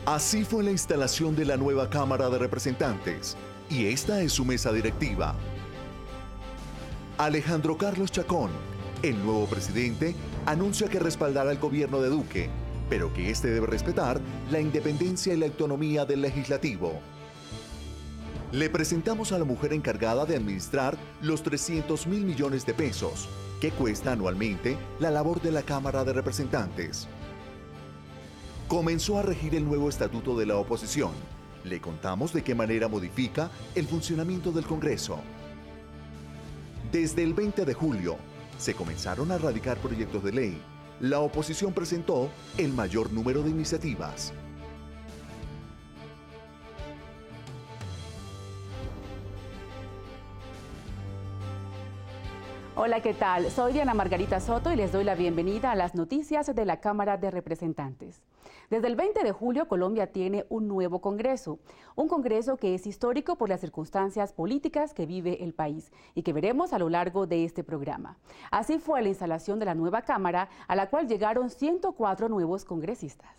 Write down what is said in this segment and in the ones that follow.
Así fue la instalación de la nueva Cámara de Representantes, y esta es su mesa directiva. Alejandro Carlos Chacón, el nuevo presidente, anuncia que respaldará el gobierno de Duque, pero que este debe respetar la independencia y la autonomía del legislativo. Le presentamos a la mujer encargada de administrar los 300.000 millones de pesos que cuesta anualmente la labor de la Cámara de Representantes. Comenzó a regir el nuevo estatuto de la oposición. Le contamos de qué manera modifica el funcionamiento del Congreso. Desde el 20 de julio, se comenzaron a radicar proyectos de ley. La oposición presentó el mayor número de iniciativas. Hola, ¿qué tal? Soy Diana Margarita Soto y les doy la bienvenida a las noticias de la Cámara de Representantes. Desde el 20 de julio, Colombia tiene un nuevo Congreso, un Congreso que es histórico por las circunstancias políticas que vive el país y que veremos a lo largo de este programa. Así fue la instalación de la nueva Cámara, a la cual llegaron 104 nuevos congresistas.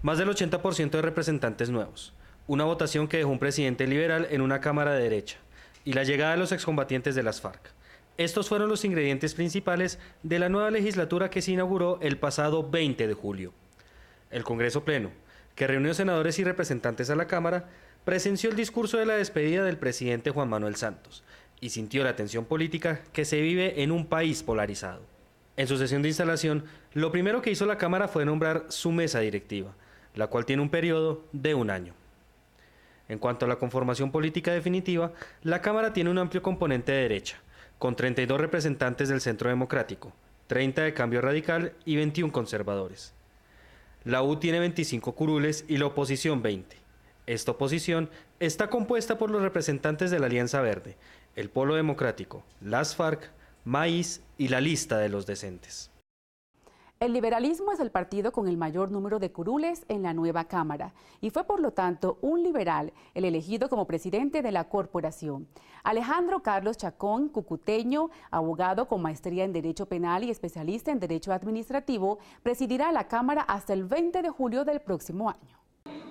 Más del 80% de representantes nuevos, una votación que dejó un presidente liberal en una Cámara de derecha y la llegada de los excombatientes de las FARC. Estos fueron los ingredientes principales de la nueva legislatura que se inauguró el pasado 20 de julio. El Congreso Pleno, que reunió senadores y representantes a la Cámara, presenció el discurso de la despedida del presidente Juan Manuel Santos y sintió la tensión política que se vive en un país polarizado. En su sesión de instalación, lo primero que hizo la Cámara fue nombrar su mesa directiva, la cual tiene un periodo de 1 año. En cuanto a la conformación política definitiva, la Cámara tiene un amplio componente de derecha, con 32 representantes del Centro Democrático, 30 de Cambio Radical y 21 conservadores. La U tiene 25 curules y la oposición 20. Esta oposición está compuesta por los representantes de la Alianza Verde, el Polo Democrático, las FARC, Maíz y la Lista de los Decentes. El liberalismo es el partido con el mayor número de curules en la nueva Cámara y fue por lo tanto un liberal el elegido como presidente de la corporación. Alejandro Carlos Chacón, cucuteño, abogado con maestría en Derecho Penal y especialista en Derecho Administrativo, presidirá la Cámara hasta el 20 de julio del próximo año.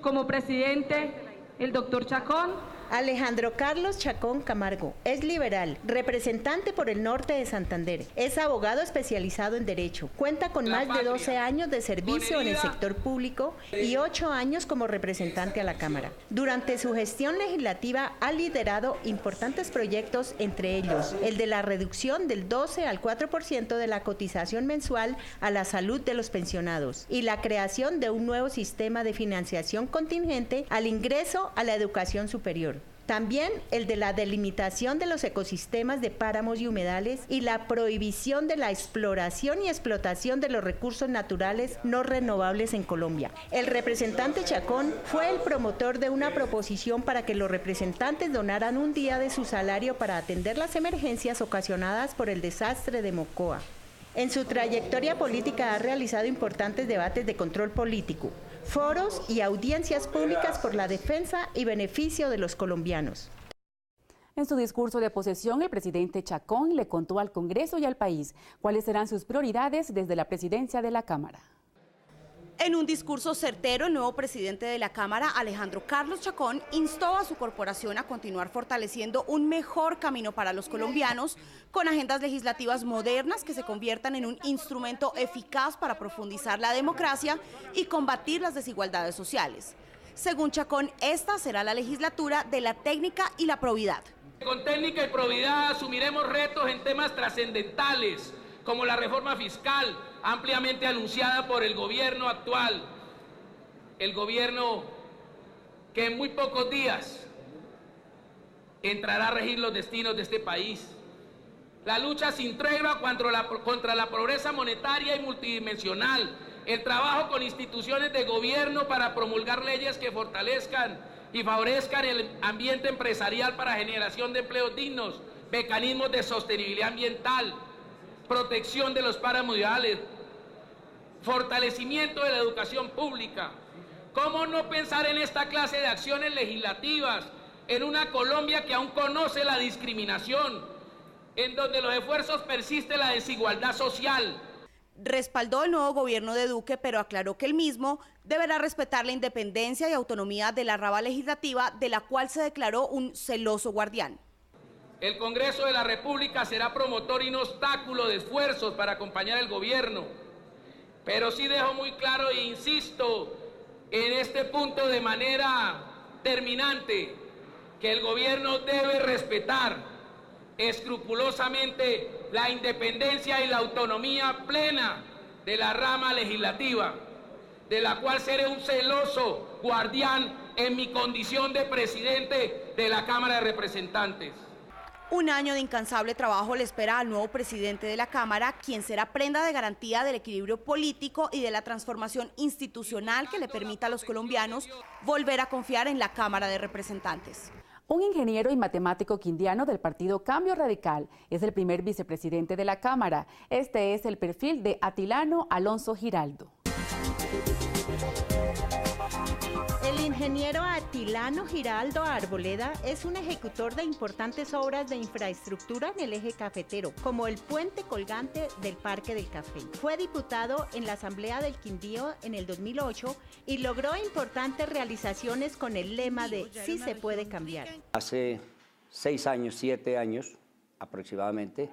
Como presidente, el doctor Chacón. Alejandro Carlos Chacón Camargo es liberal, representante por el norte de Santander. Es abogado especializado en Derecho. Cuenta con más de 12 años de servicio en el sector público y 8 años como representante a la Cámara. Durante su gestión legislativa ha liderado importantes proyectos, entre ellos el de la reducción del 12 al 4% de la cotización mensual a la salud de los pensionados y la creación de un nuevo sistema de financiación contingente al ingreso a la educación superior. También el de la delimitación de los ecosistemas de páramos y humedales y la prohibición de la exploración y explotación de los recursos naturales no renovables en Colombia. El representante Chacón fue el promotor de una proposición para que los representantes donaran un día de su salario para atender las emergencias ocasionadas por el desastre de Mocoa. En su trayectoria política ha realizado importantes debates de control político, foros y audiencias públicas por la defensa y beneficio de los colombianos. En su discurso de posesión, el presidente Chacón le contó al Congreso y al país cuáles serán sus prioridades desde la presidencia de la Cámara. En un discurso certero, el nuevo presidente de la Cámara, Alejandro Carlos Chacón, instó a su corporación a continuar fortaleciendo un mejor camino para los colombianos, con agendas legislativas modernas que se conviertan en un instrumento eficaz para profundizar la democracia y combatir las desigualdades sociales. Según Chacón, esta será la legislatura de la técnica y la probidad. Con técnica y probidad asumiremos retos en temas trascendentales, como la reforma fiscal, ampliamente anunciada por el gobierno actual, el gobierno que en muy pocos días entrará a regir los destinos de este país. La lucha sin tregua contra la pobreza monetaria y multidimensional, el trabajo con instituciones de gobierno para promulgar leyes que fortalezcan y favorezcan el ambiente empresarial para generación de empleos dignos, mecanismos de sostenibilidad ambiental, protección de los páramos y humedales, fortalecimiento de la educación pública. ¿Cómo no pensar en esta clase de acciones legislativas en una Colombia que aún conoce la discriminación, en donde los esfuerzos persiste la desigualdad social? Respaldó el nuevo gobierno de Duque, pero aclaró que el mismo deberá respetar la independencia y autonomía de la rama legislativa, de la cual se declaró un celoso guardián. El Congreso de la República será promotor y no obstáculo de esfuerzos para acompañar al gobierno, pero sí dejo muy claro e insisto en este punto de manera terminante que el gobierno debe respetar escrupulosamente la independencia y la autonomía plena de la rama legislativa, de la cual seré un celoso guardián en mi condición de presidente de la Cámara de Representantes. Un año de incansable trabajo le espera al nuevo presidente de la Cámara, quien será prenda de garantía del equilibrio político y de la transformación institucional que le permita a los colombianos volver a confiar en la Cámara de Representantes. Un ingeniero y matemático quindiano del partido Cambio Radical es el primer vicepresidente de la Cámara. Este es el perfil de Atilano Alonso Giraldo. El ingeniero Atilano Giraldo Arboleda es un ejecutor de importantes obras de infraestructura en el eje cafetero, como el puente colgante del Parque del Café. Fue diputado en la Asamblea del Quindío en el 2008 y logró importantes realizaciones con el lema de "Sí se puede cambiar". Hace 6 años, 7 años aproximadamente,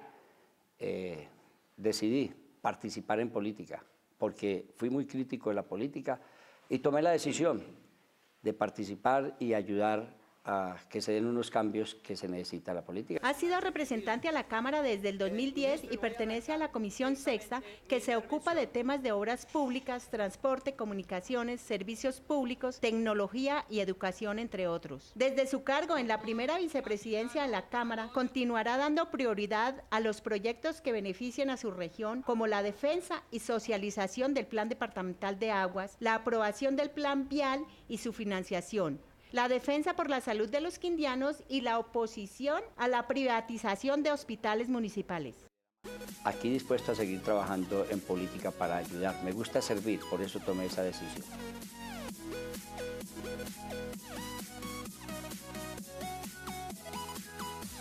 decidí participar en política, porque fui muy crítico de la política y tomé la decisión de participar y ayudar a que se den unos cambios que se necesita en la política. Ha sido representante a la Cámara desde el 2010 y pertenece a la Comisión Sexta, que se ocupa de temas de obras públicas, transporte, comunicaciones, servicios públicos, tecnología y educación, entre otros. Desde su cargo en la primera vicepresidencia de la Cámara, continuará dando prioridad a los proyectos que beneficien a su región, como la defensa y socialización del Plan Departamental de Aguas, la aprobación del Plan Vial y su financiación, la defensa por la salud de los quindianos y la oposición a la privatización de hospitales municipales. Aquí dispuesto a seguir trabajando en política para ayudar. Me gusta servir, por eso tomé esa decisión.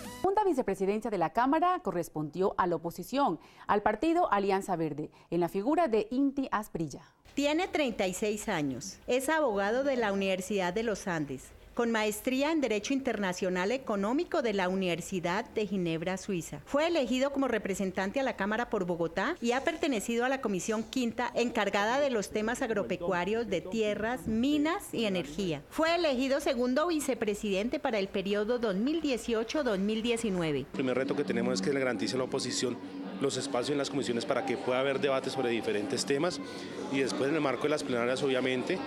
La segunda vicepresidencia de la Cámara correspondió a la oposición, al partido Alianza Verde, en la figura de Inti Asprilla. Tiene 36 años, es abogado de la Universidad de los Andes, con maestría en Derecho Internacional Económico de la Universidad de Ginebra, Suiza. Fue elegido como representante a la Cámara por Bogotá y ha pertenecido a la Comisión Quinta, encargada de los temas agropecuarios, de tierras, minas y energía. Fue elegido segundo vicepresidente para el periodo 2018-2019. El primer reto que tenemos es que le garantice a la oposición los espacios en las comisiones para que pueda haber debates sobre diferentes temas y después en el marco de las plenarias, obviamente,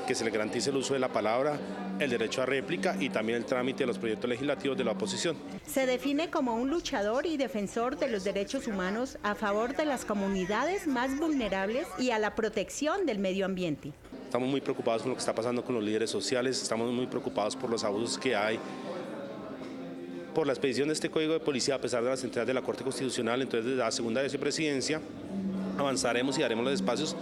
que se le garantice el uso de la palabra, el derecho a réplica y también el trámite de los proyectos legislativos de la oposición. Se define como un luchador y defensor de los derechos humanos a favor de las comunidades más vulnerables y a la protección del medio ambiente. Estamos muy preocupados con lo que está pasando con los líderes sociales, estamos muy preocupados por los abusos que hay, por la expedición de este Código de Policía a pesar de las sentencias de la Corte Constitucional. Entonces, desde la segunda vicepresidencia avanzaremos y daremos los espacios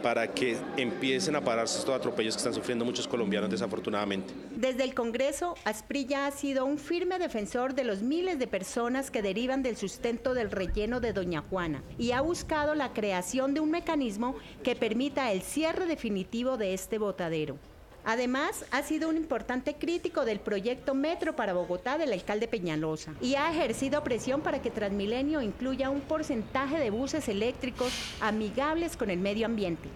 para que empiecen a pararse estos atropellos que están sufriendo muchos colombianos desafortunadamente. Desde el Congreso, Asprilla ha sido un firme defensor de los miles de personas que derivan del sustento del relleno de Doña Juana y ha buscado la creación de un mecanismo que permita el cierre definitivo de este botadero. Además, ha sido un importante crítico del proyecto Metro para Bogotá del alcalde Peñalosa y ha ejercido presión para que Transmilenio incluya un porcentaje de buses eléctricos amigables con el medio ambiente.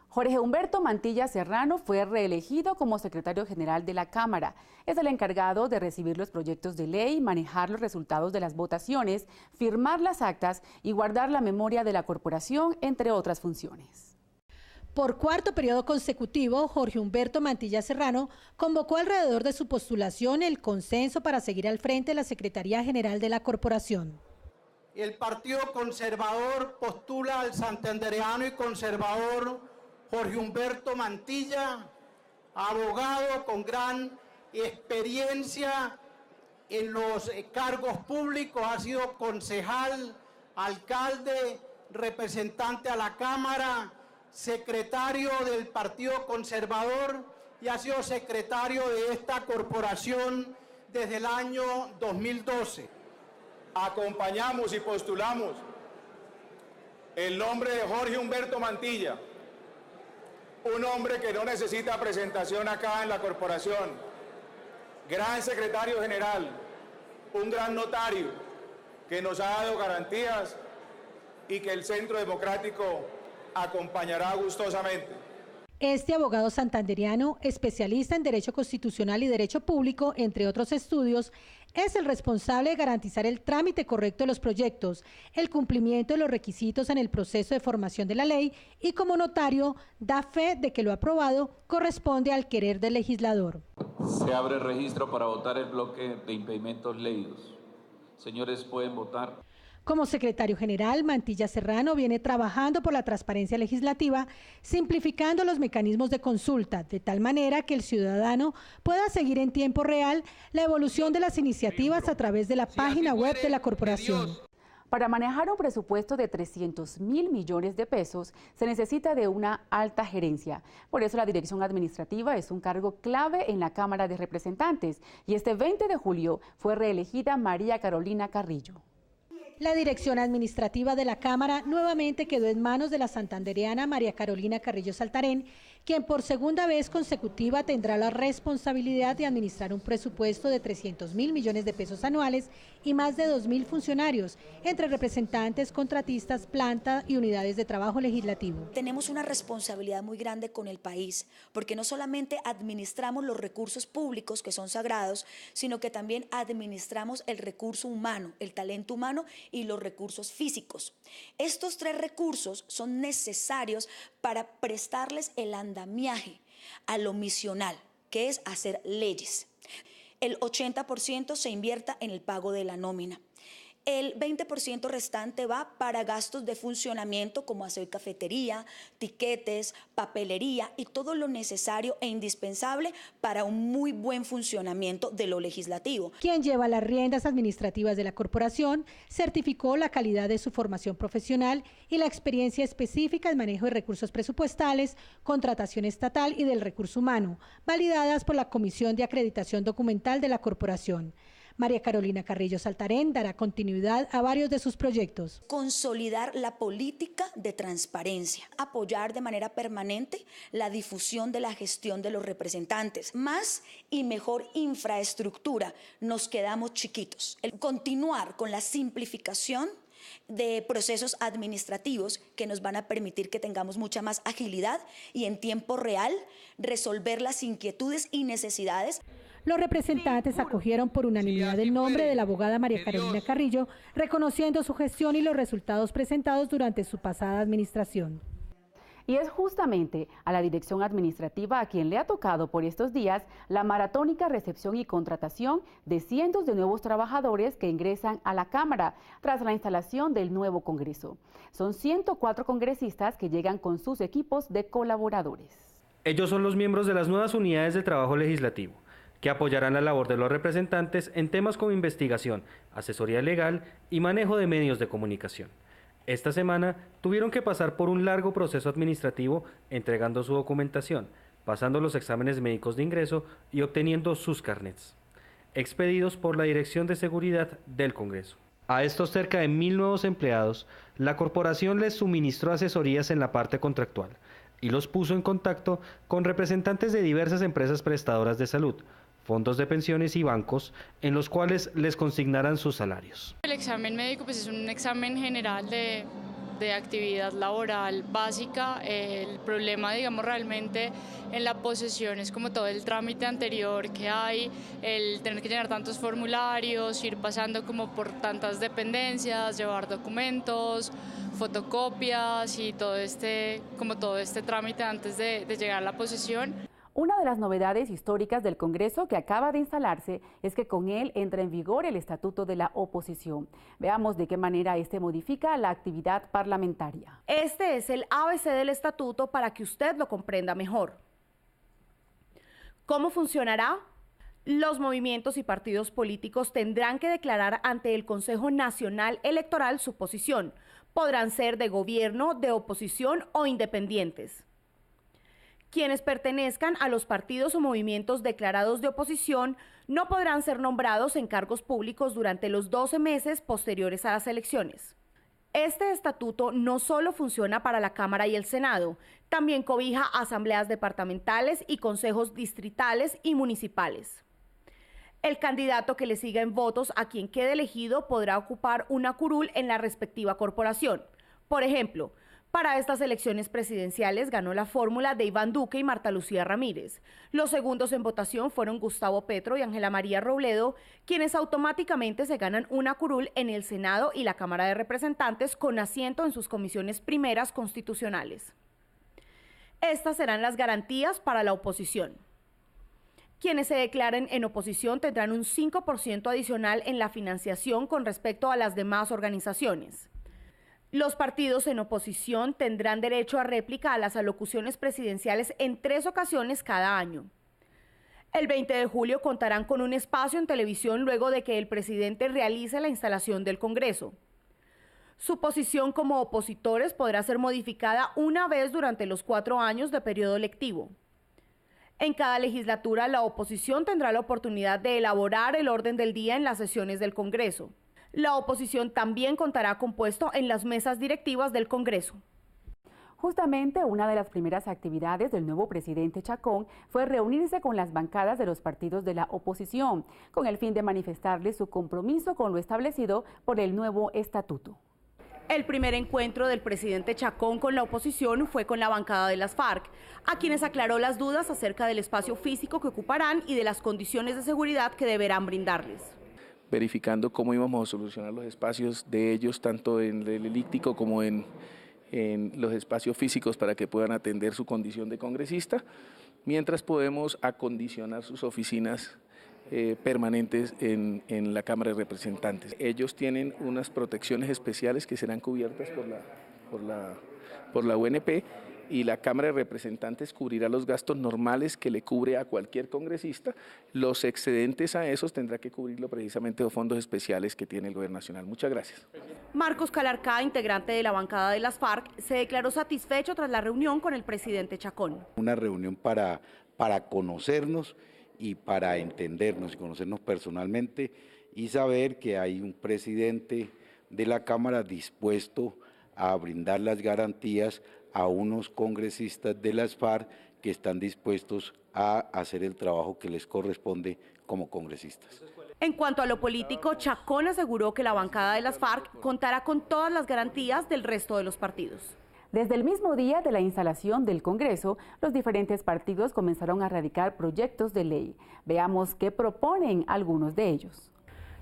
Jorge Humberto Mantilla Serrano fue reelegido como secretario general de la Cámara. Es el encargado de recibir los proyectos de ley, manejar los resultados de las votaciones, firmar las actas y guardar la memoria de la corporación, entre otras funciones. Por cuarto periodo consecutivo, Jorge Humberto Mantilla Serrano convocó alrededor de su postulación el consenso para seguir al frente de la Secretaría General de la Corporación. El Partido Conservador postula al santandereano y conservador Jorge Humberto Mantilla, abogado con gran experiencia en los cargos públicos, ha sido concejal, alcalde, representante a la Cámara, secretario del Partido Conservador y ha sido secretario de esta corporación desde el año 2012. Acompañamos y postulamos el nombre de Jorge Humberto Mantilla, un hombre que no necesita presentación acá en la corporación, gran secretario general, un gran notario que nos ha dado garantías y que el Centro Democrático acompañará gustosamente. Este abogado santandereano, especialista en Derecho Constitucional y Derecho Público, entre otros estudios, es el responsable de garantizar el trámite correcto de los proyectos, el cumplimiento de los requisitos en el proceso de formación de la ley y como notario da fe de que lo aprobado corresponde al querer del legislador. Se abre registro para votar el bloque de impedimentos leídos. Señores, pueden votar. Como secretario general, Mantilla Serrano viene trabajando por la transparencia legislativa, simplificando los mecanismos de consulta, de tal manera que el ciudadano pueda seguir en tiempo real la evolución de las iniciativas a través de la página web de la corporación. Para manejar un presupuesto de 300.000 millones de pesos se necesita de una alta gerencia. Por eso la dirección administrativa es un cargo clave en la Cámara de Representantes y este 20 de julio fue reelegida María Carolina Carrillo. La dirección administrativa de la Cámara nuevamente quedó en manos de la santandereana María Carolina Carrillo Saltarén, quien por segunda vez consecutiva tendrá la responsabilidad de administrar un presupuesto de 300.000 millones de pesos anuales y más de 2.000 funcionarios, entre representantes, contratistas, planta y unidades de trabajo legislativo. Tenemos una responsabilidad muy grande con el país, porque no solamente administramos los recursos públicos que son sagrados, sino que también administramos el recurso humano, el talento humano y los recursos físicos. Estos tres recursos son necesarios para prestarles el andamiaje a lo misional, que es hacer leyes. El 80% se invierta en el pago de la nómina. El 20% restante va para gastos de funcionamiento como hacer cafetería, tiquetes, papelería y todo lo necesario e indispensable para un muy buen funcionamiento de lo legislativo. Quien lleva las riendas administrativas de la corporación certificó la calidad de su formación profesional y la experiencia específica en manejo de recursos presupuestales, contratación estatal y del recurso humano, validadas por la Comisión de Acreditación Documental de la corporación. María Carolina Carrillo Saltarén dará continuidad a varios de sus proyectos. Consolidar la política de transparencia, apoyar de manera permanente la difusión de la gestión de los representantes, más y mejor infraestructura, nos quedamos chiquitos. Continuar con la simplificación de procesos administrativos que nos van a permitir que tengamos mucha más agilidad y en tiempo real resolver las inquietudes y necesidades. Los representantes acogieron por unanimidad el nombre de la abogada María Carolina Carrillo, reconociendo su gestión y los resultados presentados durante su pasada administración. Y es justamente a la dirección administrativa a quien le ha tocado por estos días la maratónica recepción y contratación de cientos de nuevos trabajadores que ingresan a la Cámara tras la instalación del nuevo Congreso. Son 104 congresistas que llegan con sus equipos de colaboradores. Ellos son los miembros de las nuevas unidades de trabajo legislativo, que apoyarán la labor de los representantes en temas como investigación, asesoría legal y manejo de medios de comunicación. Esta semana tuvieron que pasar por un largo proceso administrativo entregando su documentación, pasando los exámenes médicos de ingreso y obteniendo sus carnets, expedidos por la Dirección de Seguridad del Congreso. A estos cerca de 1.000 nuevos empleados, la corporación les suministró asesorías en la parte contractual y los puso en contacto con representantes de diversas empresas prestadoras de salud, fondos de pensiones y bancos, en los cuales les consignarán sus salarios. El examen médico pues, es un examen general de actividad laboral básica. El problema, digamos, realmente en la posesión es como todo el trámite anterior que hay, el tener que llenar tantos formularios, ir pasando como por tantas dependencias, llevar documentos, fotocopias y todo este trámite antes de llegar a la posesión. Una de las novedades históricas del Congreso que acaba de instalarse es que con él entra en vigor el Estatuto de la Oposición. Veamos de qué manera este modifica la actividad parlamentaria. Este es el ABC del Estatuto para que usted lo comprenda mejor. ¿Cómo funcionará? Los movimientos y partidos políticos tendrán que declarar ante el Consejo Nacional Electoral su posición. Podrán ser de gobierno, de oposición o independientes. Quienes pertenezcan a los partidos o movimientos declarados de oposición no podrán ser nombrados en cargos públicos durante los 12 meses posteriores a las elecciones. Este estatuto no solo funciona para la Cámara y el Senado, también cobija asambleas departamentales y consejos distritales y municipales. El candidato que le siga en votos a quien quede elegido podrá ocupar una curul en la respectiva corporación. Por ejemplo, para estas elecciones presidenciales ganó la fórmula de Iván Duque y Marta Lucía Ramírez. Los segundos en votación fueron Gustavo Petro y Ángela María Robledo, quienes automáticamente se ganan una curul en el Senado y la Cámara de Representantes con asiento en sus comisiones primeras constitucionales. Estas serán las garantías para la oposición. Quienes se declaren en oposición tendrán un 5% adicional en la financiación con respecto a las demás organizaciones. Los partidos en oposición tendrán derecho a réplica a las alocuciones presidenciales en 3 ocasiones cada año. El 20 de julio contarán con un espacio en televisión luego de que el presidente realice la instalación del Congreso. Su posición como opositores podrá ser modificada una vez durante los 4 años de periodo lectivo. En cada legislatura, la oposición tendrá la oportunidad de elaborar el orden del día en las sesiones del Congreso. La oposición también contará con puesto en las mesas directivas del Congreso. Justamente una de las primeras actividades del nuevo presidente Chacón fue reunirse con las bancadas de los partidos de la oposición, con el fin de manifestarles su compromiso con lo establecido por el nuevo estatuto. El primer encuentro del presidente Chacón con la oposición fue con la bancada de las FARC, a quienes aclaró las dudas acerca del espacio físico que ocuparán y de las condiciones de seguridad que deberán brindarles. Verificando cómo íbamos a solucionar los espacios de ellos, tanto en el elíptico como en los espacios físicos para que puedan atender su condición de congresista, mientras podemos acondicionar sus oficinas permanentes en la Cámara de Representantes. Ellos tienen unas protecciones especiales que serán cubiertas por la UNP, y la Cámara de Representantes cubrirá los gastos normales que le cubre a cualquier congresista. Los excedentes a esos tendrá que cubrirlo precisamente los fondos especiales que tiene el Gobierno Nacional. Muchas gracias. Marcos Calarcá, integrante de la bancada de las FARC, se declaró satisfecho tras la reunión con el presidente Chacón. Una reunión para conocernos y para entendernos y conocernos personalmente y saber que hay un presidente de la Cámara dispuesto a brindar las garantías a unos congresistas de las FARC que están dispuestos a hacer el trabajo que les corresponde como congresistas. En cuanto a lo político, Chacón aseguró que la bancada de las FARC contará con todas las garantías del resto de los partidos. Desde el mismo día de la instalación del Congreso, los diferentes partidos comenzaron a radicar proyectos de ley. Veamos qué proponen algunos de ellos.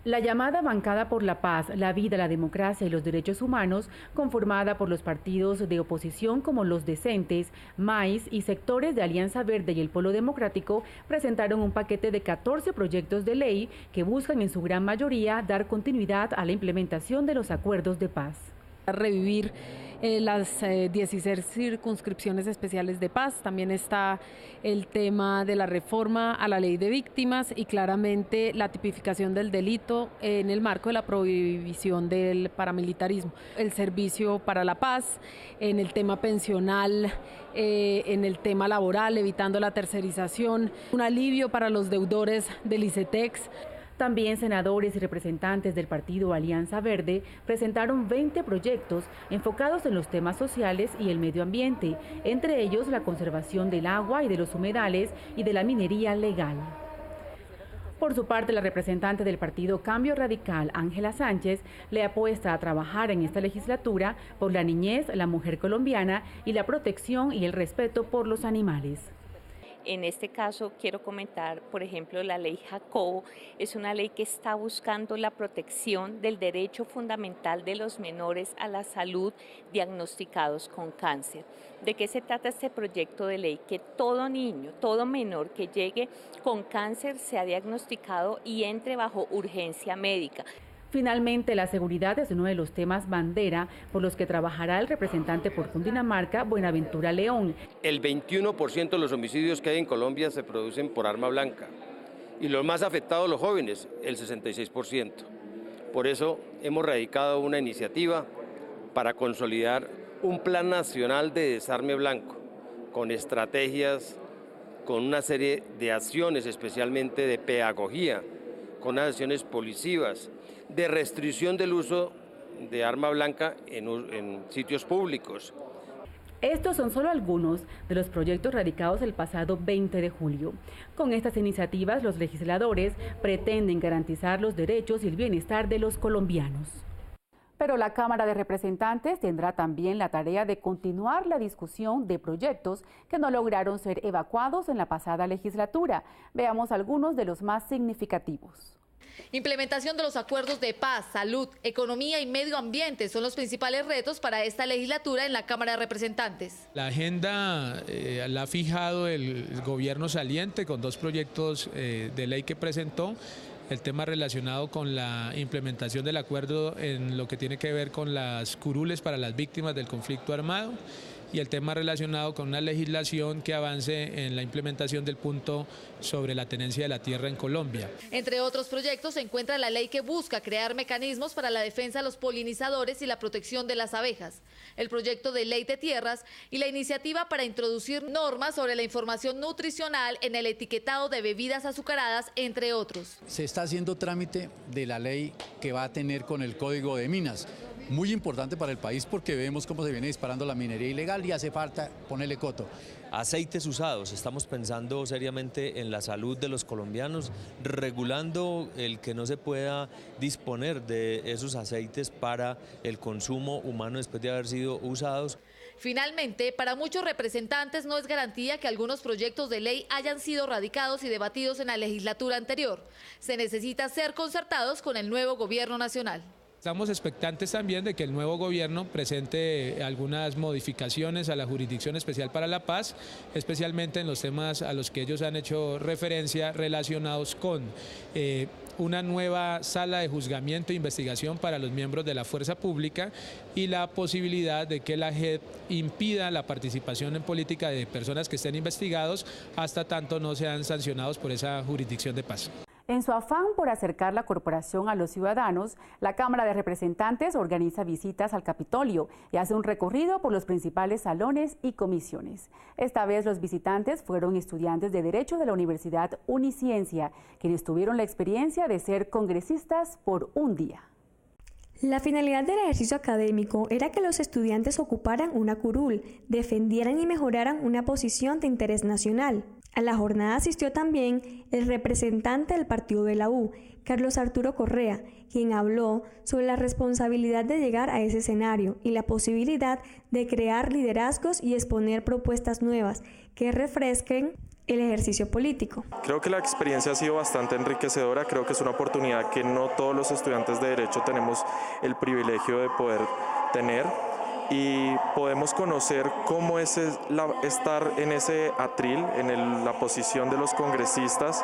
La llamada Bancada por la Paz, la Vida, la Democracia y los Derechos Humanos, conformada por los partidos de oposición como Los Decentes, MAIS y sectores de Alianza Verde y el Polo Democrático, presentaron un paquete de 14 proyectos de ley que buscan en su gran mayoría dar continuidad a la implementación de los acuerdos de paz. Revivir las 16 circunscripciones especiales de paz, también está el tema de la reforma a la ley de víctimas y claramente la tipificación del delito en el marco de la prohibición del paramilitarismo, el servicio para la paz, en el tema pensional, en el tema laboral, evitando la tercerización, un alivio para los deudores del ICETEX. También senadores y representantes del partido Alianza Verde presentaron 20 proyectos enfocados en los temas sociales y el medio ambiente, entre ellos la conservación del agua y de los humedales y de la minería legal. Por su parte, la representante del partido Cambio Radical, Ángela Sánchez, le apuesta a trabajar en esta legislatura por la niñez, la mujer colombiana y la protección y el respeto por los animales. En este caso quiero comentar, por ejemplo, la ley Jacobo es una ley que está buscando la protección del derecho fundamental de los menores a la salud diagnosticados con cáncer. ¿De qué se trata este proyecto de ley? Que todo niño, todo menor que llegue con cáncer sea diagnosticado y entre bajo urgencia médica. Finalmente, la seguridad es uno de los temas bandera por los que trabajará el representante por Cundinamarca, Buenaventura León. El 21% de los homicidios que hay en Colombia se producen por arma blanca y los más afectados los jóvenes, el 66%. Por eso hemos radicado una iniciativa para consolidar un plan nacional de desarme blanco con estrategias, con una serie de acciones, especialmente de pedagogía, con acciones policivas, de restricción del uso de arma blanca en sitios públicos. Estos son solo algunos de los proyectos radicados el pasado 20 de julio. Con estas iniciativas, los legisladores pretenden garantizar los derechos y el bienestar de los colombianos. Pero la Cámara de Representantes tendrá también la tarea de continuar la discusión de proyectos que no lograron ser evacuados en la pasada legislatura. Veamos algunos de los más significativos. Implementación de los acuerdos de paz, salud, economía y medio ambiente son los principales retos para esta legislatura en la Cámara de Representantes. La agenda la ha fijado el gobierno saliente con 2 proyectos de ley que presentó. El tema relacionado con la implementación del acuerdo en lo que tiene que ver con las curules para las víctimas del conflicto armado y el tema relacionado con una legislación que avance en la implementación del punto sobre la tenencia de la tierra en Colombia. Entre otros proyectos se encuentra la ley que busca crear mecanismos para la defensa de los polinizadores y la protección de las abejas, el proyecto de ley de tierras y la iniciativa para introducir normas sobre la información nutricional en el etiquetado de bebidas azucaradas, entre otros. Se está haciendo trámite de la ley que va a tener con el Código de Minas. Muy importante para el país porque vemos cómo se viene disparando la minería ilegal y hace falta ponerle coto. Aceites usados, estamos pensando seriamente en la salud de los colombianos, regulando el que no se pueda disponer de esos aceites para el consumo humano después de haber sido usados. Finalmente, para muchos representantes no es garantía que algunos proyectos de ley hayan sido radicados y debatidos en la legislatura anterior. Se necesita ser concertados con el nuevo gobierno nacional. Estamos expectantes también de que el nuevo gobierno presente algunas modificaciones a la Jurisdicción Especial para la Paz, especialmente en los temas a los que ellos han hecho referencia relacionados con una nueva sala de juzgamiento e investigación para los miembros de la fuerza pública y la posibilidad de que la JEP impida la participación en política de personas que estén investigados hasta tanto no sean sancionados por esa Jurisdicción de Paz. En su afán por acercar la corporación a los ciudadanos, la Cámara de Representantes organiza visitas al Capitolio y hace un recorrido por los principales salones y comisiones. Esta vez los visitantes fueron estudiantes de Derecho de la Universidad Uniciencia, quienes tuvieron la experiencia de ser congresistas por un día. La finalidad del ejercicio académico era que los estudiantes ocuparan una curul, defendieran y mejoraran una posición de interés nacional. A la jornada asistió también el representante del partido de la U, Carlos Arturo Correa, quien habló sobre la responsabilidad de llegar a ese escenario y la posibilidad de crear liderazgos y exponer propuestas nuevas que refresquen el ejercicio político. Creo que la experiencia ha sido bastante enriquecedora, creo que es una oportunidad que no todos los estudiantes de Derecho tenemos el privilegio de poder tener y podemos conocer cómo es estar en ese atril, en la posición de los congresistas,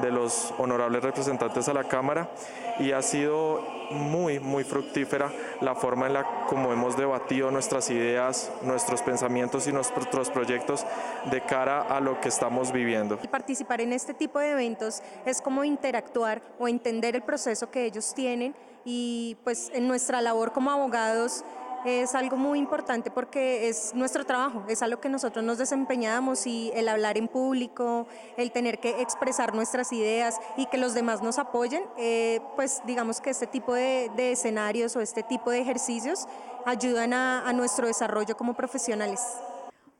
de los honorables representantes a la Cámara, y ha sido muy fructífera la forma en la como hemos debatido nuestras ideas, nuestros pensamientos y nuestros proyectos de cara a lo que estamos viviendo. Participar en este tipo de eventos es como interactuar o entender el proceso que ellos tienen y pues en nuestra labor como abogados es algo muy importante porque es nuestro trabajo, es algo que nosotros nos desempeñamos y el hablar en público, el tener que expresar nuestras ideas y que los demás nos apoyen, pues digamos que este tipo de escenarios o este tipo de ejercicios ayudan a nuestro desarrollo como profesionales.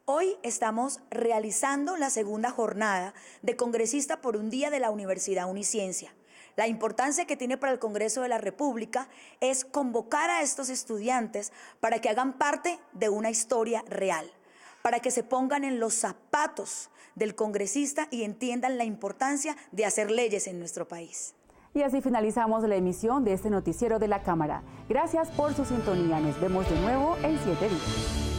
Hoy estamos realizando la segunda jornada de Congresista por un Día de la Universidad Uniciencia. La importancia que tiene para el Congreso de la República es convocar a estos estudiantes para que hagan parte de una historia real, para que se pongan en los zapatos del congresista y entiendan la importancia de hacer leyes en nuestro país. Y así finalizamos la emisión de este noticiero de la Cámara. Gracias por su sintonía. Nos vemos de nuevo en 7 días.